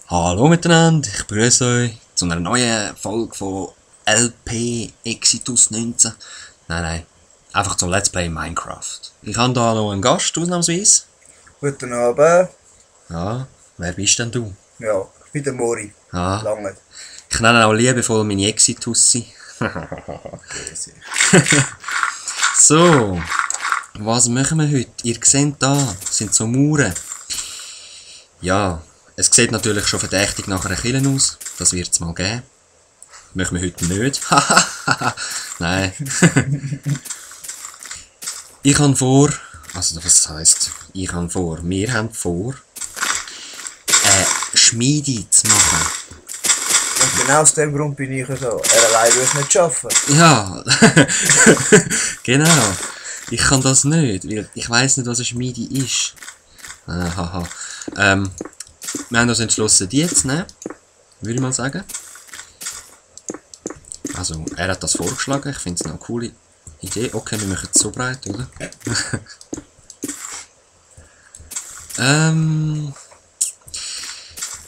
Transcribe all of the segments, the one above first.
Hallo miteinander, ich begrüße euch zu einer neuen Folge von LP Exitus 19. Nein, einfach zum Let's Play Minecraft. Ich habe da noch einen Gast, ausnahmsweise. Guten Abend. Ja, wer bist denn du? Ja, ich bin der Mori. Ah, Lange. ich nenne auch liebevoll meine Exitussi. Okay, sicher. So, was machen wir heute? Ihr seht da, das sind so Mauern. Ja, es sieht natürlich schon verdächtig nach einer Kille aus. Das wird es mal geben. Machen wir heute nicht. Nein. Ich habe vor, also was heisst, ich habe vor, wir haben vor, eine Schmiede zu machen. Und genau aus dem Grund bin ich so. Er allein würde es nicht schaffen. Ja, genau. Ich kann das nicht, weil ich weiss nicht, was eine Schmiede ist. Haha. Wir haben uns entschlossen, die zu nehmen, würde ich mal sagen. Also, er hat das vorgeschlagen, ich finde es eine coole Idee. Okay, wir machen es so breit, oder?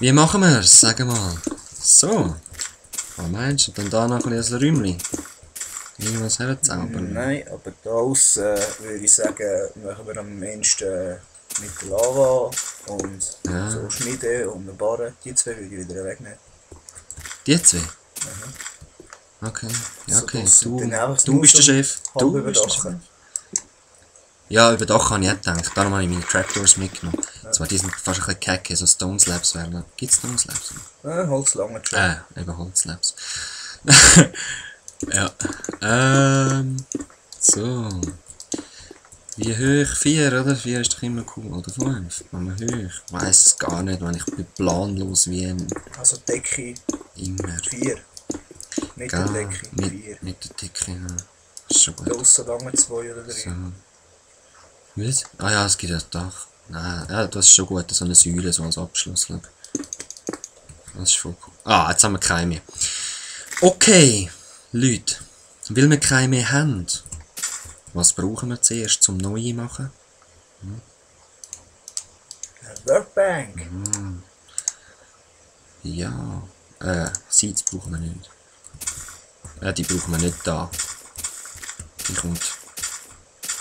Wie machen wir es? Sag mal. So. Was meinst du? Dann da noch ein bisschen ein Räumchen. Irgendwas herzaubern. Nein, aber da aussen würde ich sagen, machen wir am ehesten mit Lava und Ja. so Schmiede und eine Barre. Die zwei würde ich wieder wegnehmen. Die zwei? Okay. Ja, okay. So, dann einfach Du nur bist der so Chef. halb Du bist der Chef. überdachen. Ja, über Dach habe ich auch gedacht. Darum habe ich meine Trapdoors mitgenommen. Zwar die sind fast ein bisschen kacke, so Stone Slabs wären. Gibt es Stone Slabs? Holz lange schon. Eben Holzslabs. Ja. So. Wie hoch? 4, oder? 4 ist doch immer cool. Oder 5? Machen wir hoch. Ich weiss es gar nicht, wenn ich bin planlos wie Also Decke immer. 4. Mit der Gell? Decke 4. Mit der Decke, ja. Ist schon gut. Draussen lange 2 oder 3. So. Was? Ah ja, es gibt ein Dach. Nein, ja, das ist schon gut. So eine Säule, so als Abschluss. Schau. Das ist voll cool. Ah, jetzt haben wir keine mehr. Okay, Leute. Weil wir keine mehr haben, was brauchen wir zuerst zum Neue machen? Workbank. Ja. Seeds brauchen wir nicht. Die brauchen wir nicht da. Die kommt.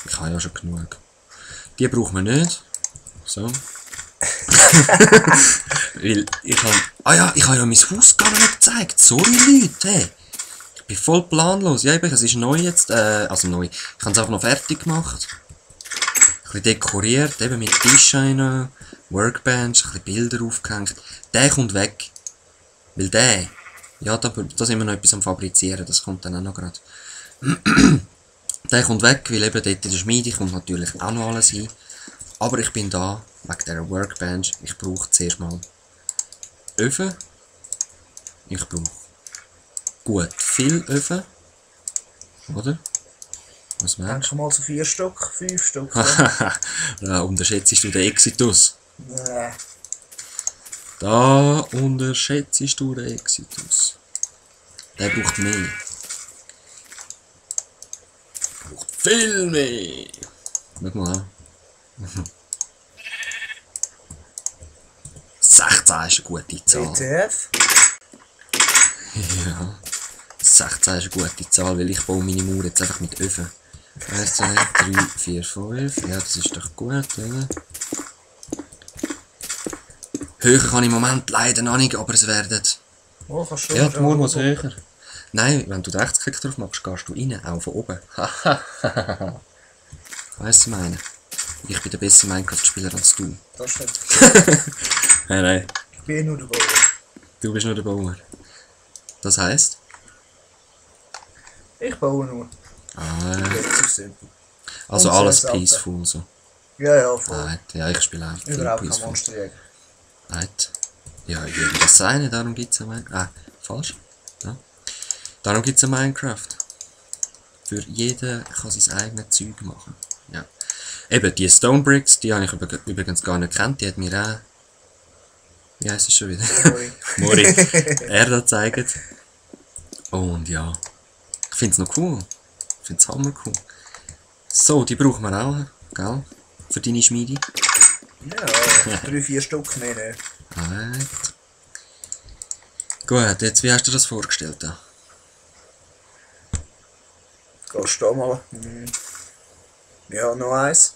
Ich habe ja schon genug. Die brauchen wir nicht. So. Weil ich habe. Ah ja, ich habe ja mein Haus gar nicht gezeigt. Sorry Leute. Hey. Ich bin voll planlos. Ja, eben, es ist neu jetzt. Also neu. Ich habe es einfach noch fertig gemacht. Ein bisschen dekoriert, eben mit Tischscheinen, Workbench, ein bisschen Bilder aufgehängt. Der kommt weg. Weil der. Ja, da sind wir noch etwas am Fabrizieren. Das kommt dann auch noch gerade. Der kommt weg, weil eben dort in der Schmiede kommt natürlich auch noch alles hin. Aber ich bin da, wegen dieser Workbench. Ich brauche zuerst mal Öfen. Ich brauche gut viel Öfen. Oder? Was meinst Denk mal so 4 Stück, 5 Stück. du? Da unterschätzt du den Exitus. Nee. Da unterschätzt du den Exitus. Der braucht mehr. Braucht viel mehr. Schau mal an. 16 ist eine gute Zahl. WTF? Ja. 16 ist eine gute Zahl, weil ich baue meine Mauer jetzt einfach mit Öfen. 1, 2, 3, 4, 5. Ja, das ist doch gut, oder? Höher kann ich im Moment leider noch nicht, aber es werden... Oh, kannst du Ja, die Mauer muss höher. Nein, wenn du den Rechtsklick drauf machst, gehst du rein, auch von oben. Weißt du, was ich meine? Ich bin der bessere Minecraft-Spieler als du. Das stimmt. Nein. Ich bin nur der Bauer. Du bist nur der Bauer. Das heisst? Ich baue nur. Das ist simpel. Also Und alles sehr selten. peaceful so. Ja, voll. Nein, ja, ich spiele auch viel Überhaupt kein peaceful. Monsterjäger. Nein. Ja, ich würde das sein, darum gibt es ein Minecraft. Falsch. Ja. Darum gibt es ein Minecraft. Für jeden kann sein eigenes Zeug machen. Ja. Eben, die Stone Bricks, die habe ich übrigens gar nicht gekannt, die hat mir auch... Wie heisst es schon wieder? Sorry. Mori. Er da zeigt. Und ja. Ich finde es noch cool. Ich finde es hammer cool. So, die brauchen wir auch, gell? Für deine Schmiede. Ja, 3-4 Stück mehr nicht. Alright. Gut, jetzt wie hast du das vorgestellt da? Gehst du da mal? Ja, noch eins.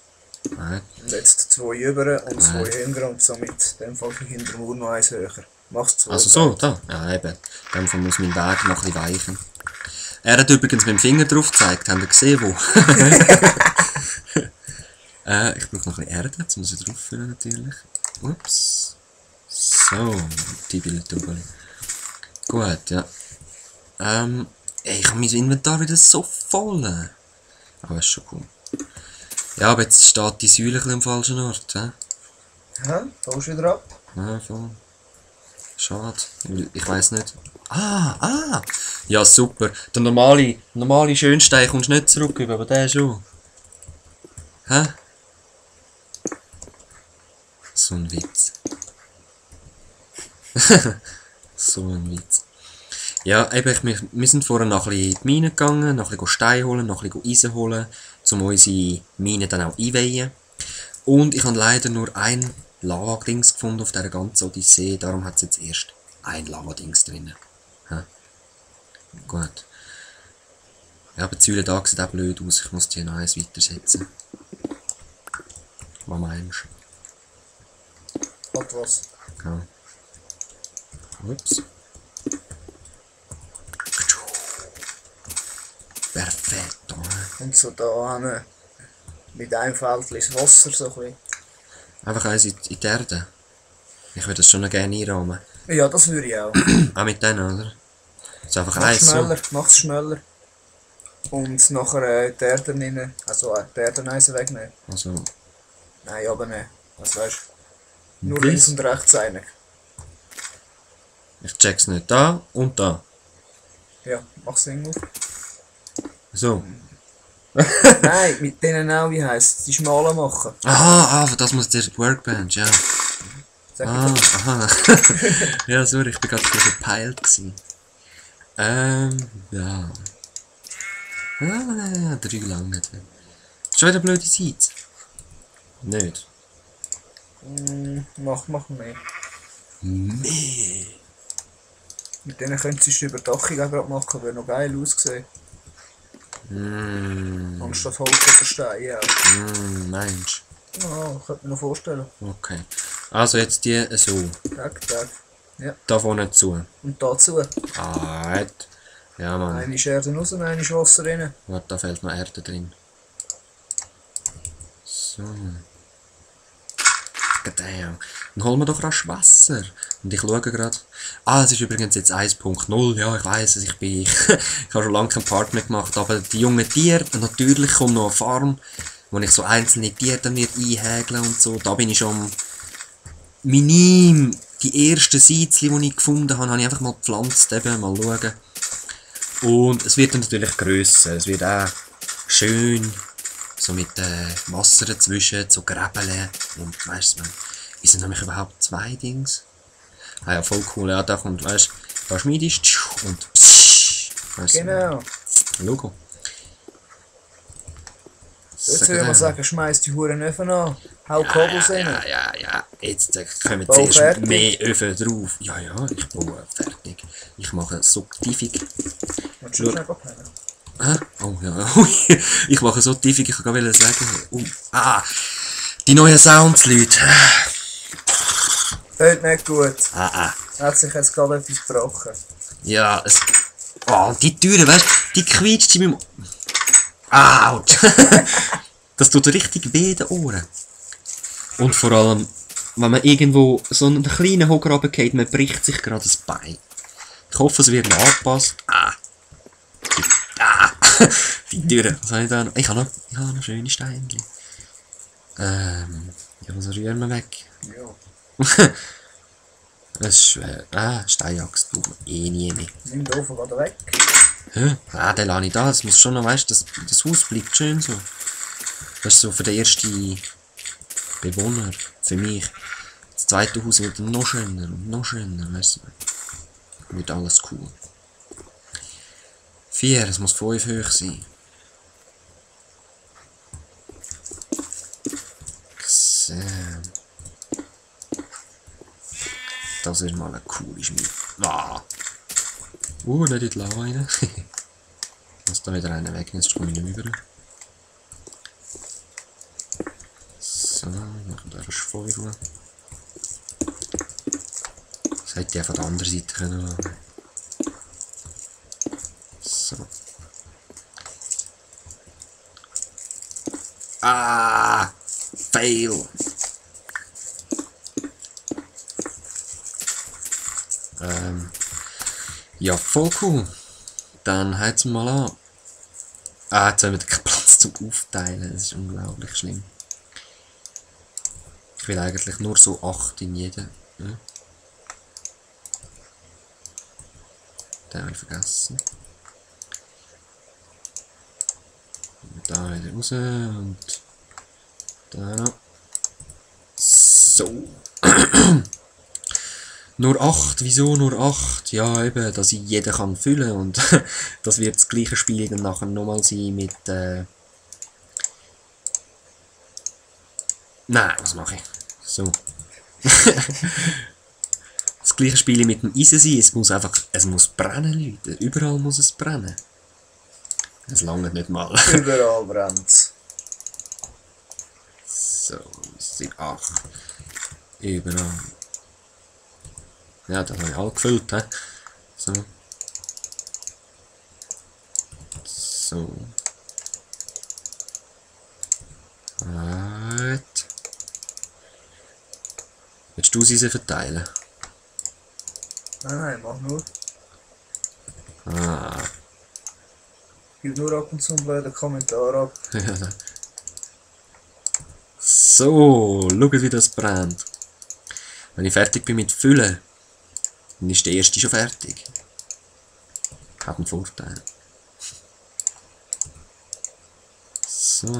Nein. Und jetzt 2 über und 2 hinter und somit in dem Fall hinter dem Uhr noch eins höher. Machst 2. Also so, da? Ja, eben. In dem Fall muss mein Weg noch ein bisschen weichen. Er hat übrigens mit dem Finger drauf gezeigt. Habt ihr gesehen, wo? Ich brauche noch ein bisschen Erde, jetzt muss ich drauf füllen natürlich. Ups. So, Tibili-Tubili. Gut, ja. Ich habe mein Inventar wieder so voll. Aber ist schon cool. Ja, aber jetzt steht die Säule ein bisschen am falschen Ort. He? Ja, da ist wieder ab. Ja, voll. Schade. Ich weiss nicht. Ja, super. Der normale Schönstein kommst du nicht zurück, aber der schon. Hä? So ein Witz. So ein Witz. Ja, eben, wir sind vorher noch ein bisschen in die Mine gegangen, noch ein bisschen Stein holen, noch ein bisschen Eisen holen, um unsere Mine dann auch einweihen. Und ich habe leider nur ein Lava-Dings gefunden auf dieser ganzen Odyssee, darum hat es jetzt erst ein Lava-Dings drin. Ja. Gut. Ja, aber die Säule da sieht auch blöd aus, ich muss die noch eins weitersetzen. Was meinst du? Hat was. Ja. Ups. Perfetto. Und so da hinten mit einem Feld ins Wasser so ein bisschen. Einfach eins in die Erde. Ich würde das schon noch gerne einrahmen. Ja, das würde ich auch. Auch mit denen, oder? So einfach Mach's eins schneller, so. mach's schneller. Und nachher die Erde rein, also die Erdeneisen wegnehmen. Also. Nein, aber nicht. Was weißt du? Nur Wie? links und rechts einig. Ich check's nicht. Da und da. Ja, mach's Ding auf. So. Nein, mit denen auch, wie heisst die schmalen machen. Aha, für das muss der Workbench, ja. Sag ich Aha. Ja, sorry, ich bin gerade verpeilt gewesen. Ja. Ja, 3 lang nicht. Schon wieder blöde Zeit. Nicht. Mach mehr. Mehr. Mit denen könntest du die Überdachung auch gerade machen, wäre noch geil ausgesehen. Anstatt Holz oder Stein, ja. Meinst Ja, könnte mir noch vorstellen. du? Okay. Also jetzt die so. Tag. Ja. Da vorne zu. Und dazu. Alright. Ja, Mann. Eine ist Erde raus und eine ist Wasser rein. Warte, da fehlt noch Erde drin. So. Damn. Dann holen wir doch rasch Wasser. Und ich schaue gerade. Es ist übrigens jetzt 1.0. Ja, ich weiss es. Ich habe schon lange keinen Part mehr gemacht. Aber die jungen Tiere, natürlich kommt noch eine Farm, wo ich so einzelne Tiere mir einhägle und so. Da bin ich schon minim. Die ersten Seizli, die ich gefunden habe, habe ich einfach mal gepflanzt. Eben, mal schauen. Und es wird dann natürlich grösser. Es wird auch schön. So mit Wasser dazwischen, so Gräbeln. Und weißt du, es sind nämlich überhaupt 2 Dings. Ah ja, voll cool. Ja, da kommt, weißt du, da schmiedest du und pssst. Genau. Logo. Jetzt würde man sagen, schmeiß die Huren Öfen an. Hau Kabels rein. Ja. Jetzt kommen Bau zuerst fertig. mehr Öfen drauf. Ja, ich baue fertig. Ich mache so tiefig. Willst du schnell abhängen? Oh ja, ich mache so tiefig, ich kann gerade sagen. Die neuen Sounds, Leute. Tönt nicht gut. Ah. Hat sich jetzt gerade etwas gebrochen. Ja, es. Oh, die Türe, weißt du, die quietscht in meinem. Autsch! Das tut richtig weh in den Ohren. Und vor allem, wenn man irgendwo so einen kleinen Hocker runtergeht, man bricht sich gerade das Bein. Ich hoffe, es wird noch angepasst. Die Türe. Was habe ich da noch? Ich habe noch schöne Steinchen. Ja, was rühren wir weg? Ja. Das ist schwer. Steinaxt braucht man eh nie mehr. Nimm den Ofen gerade weg. Hä? Den lasse ich da. Das muss schon noch, weißt du, das Haus bleibt schön so. Das ist so für den ersten Bewohner, für mich. Das zweite Haus wird noch schöner und noch schöner, weißt du. Wird alles cool. 4, es muss 5 hoch sein. So. Das ist mal eine coole Schmiede. Nicht in die Lava rein. Lass da wieder einen weg, jetzt komme ich nicht mehr rüber. So, machen wir da voll gut. Das hätte ich von der anderen Seite können. So. Ah! Fail! Ja, voll cool. Dann heizen wir mal an. Jetzt haben wir keinen Platz zum Aufteilen. Das ist unglaublich schlimm. Ich will eigentlich nur so 8 in jedem. Ja. Den habe ich vergessen. Da wieder raus und da noch. So. Nur 8, wieso nur 8? Ja, eben, dass ich jeden kann füllen und das wird das gleiche Spiel dann nachher nochmal sein mit Nein, was mache ich? So. Das gleiche Spiel mit dem Eisen sein, es muss brennen, Leute. Überall muss es brennen. Es langt nicht mal. Überall brennt's. So, 8. Überall. Ja, das habe ich alle gefüllt, he? So. So. Right. Willst du sie verteilen? Nein, mach nur. Ah. Gib nur ab und zu einen blöden Kommentar ab. So, schaut wie das brennt. Wenn ich fertig bin mit Füllen, dann ist der erste schon fertig. Hat einen Vorteil. So.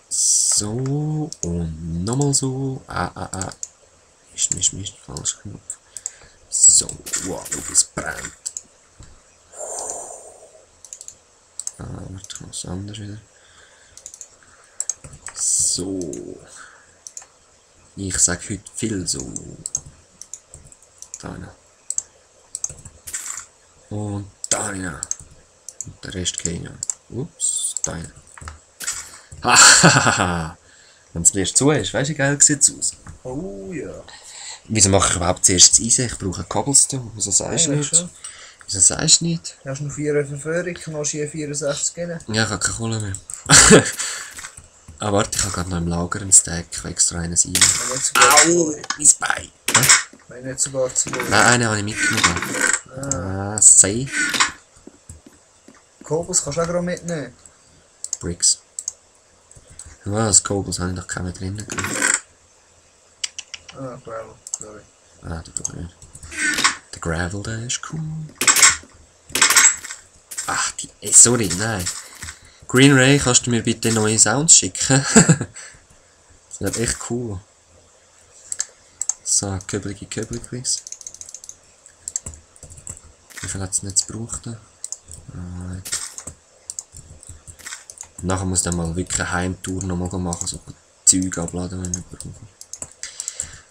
So und nochmal so. Mist, falsch Knopf. So, wow, es brennt. Warte, was anderes wieder. So. Ich sag heute viel so. Da noch. Und da noch. Und der Rest geht noch. Ups, da noch. Hahaha. Wenn es erst zu ist, weißt du, wie geil sieht es aus. Oh ja. Wieso mache ich überhaupt zuerst das Eisen? Ich brauche Cobblestone. Wieso sagst du nicht? Wieso sagst du nicht? Hast du noch 4 Verführung, kannst du hier 64 gehen? Ja, ich habe keine Kohle mehr. Ah, warte, ich habe gerade noch im Lager einen Stack. Ich will extra eines rein. Au! Mein Bein! Wenn nicht sogar zu hoch. Nein, einen habe ich mitgenommen. Ah, sei. Kobus kannst du auch gerade mitnehmen. Bricks. Was? Kobels habe ich doch keine drin. Ah, Gravel, sorry. Ah, der glaube nicht. Der Gravel, der ist cool. Ach, sorry, nein. Green Ray, kannst du mir bitte neue Sounds schicken? Das wird echt cool. So, Köbelkis. Wie viel hat es nicht gebraucht? Right. Nachher muss dann mal wirklich eine Heimtour nochmal machen, so Zeug abladen, wenn wir brauchen.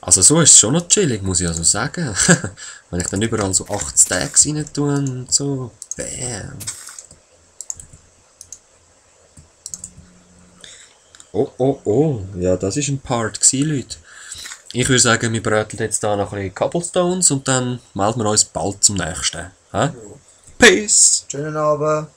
Also so ist es schon noch chillig, muss ich also sagen. Wenn ich dann überall so 8 Stacks rein tue und so, bam. Oh, ja, das war ein Part gewesen, Leute. Ich würde sagen, wir bröteln jetzt da noch ein bisschen Cobblestones und dann melden wir uns bald zum nächsten. Peace! Schönen Abend.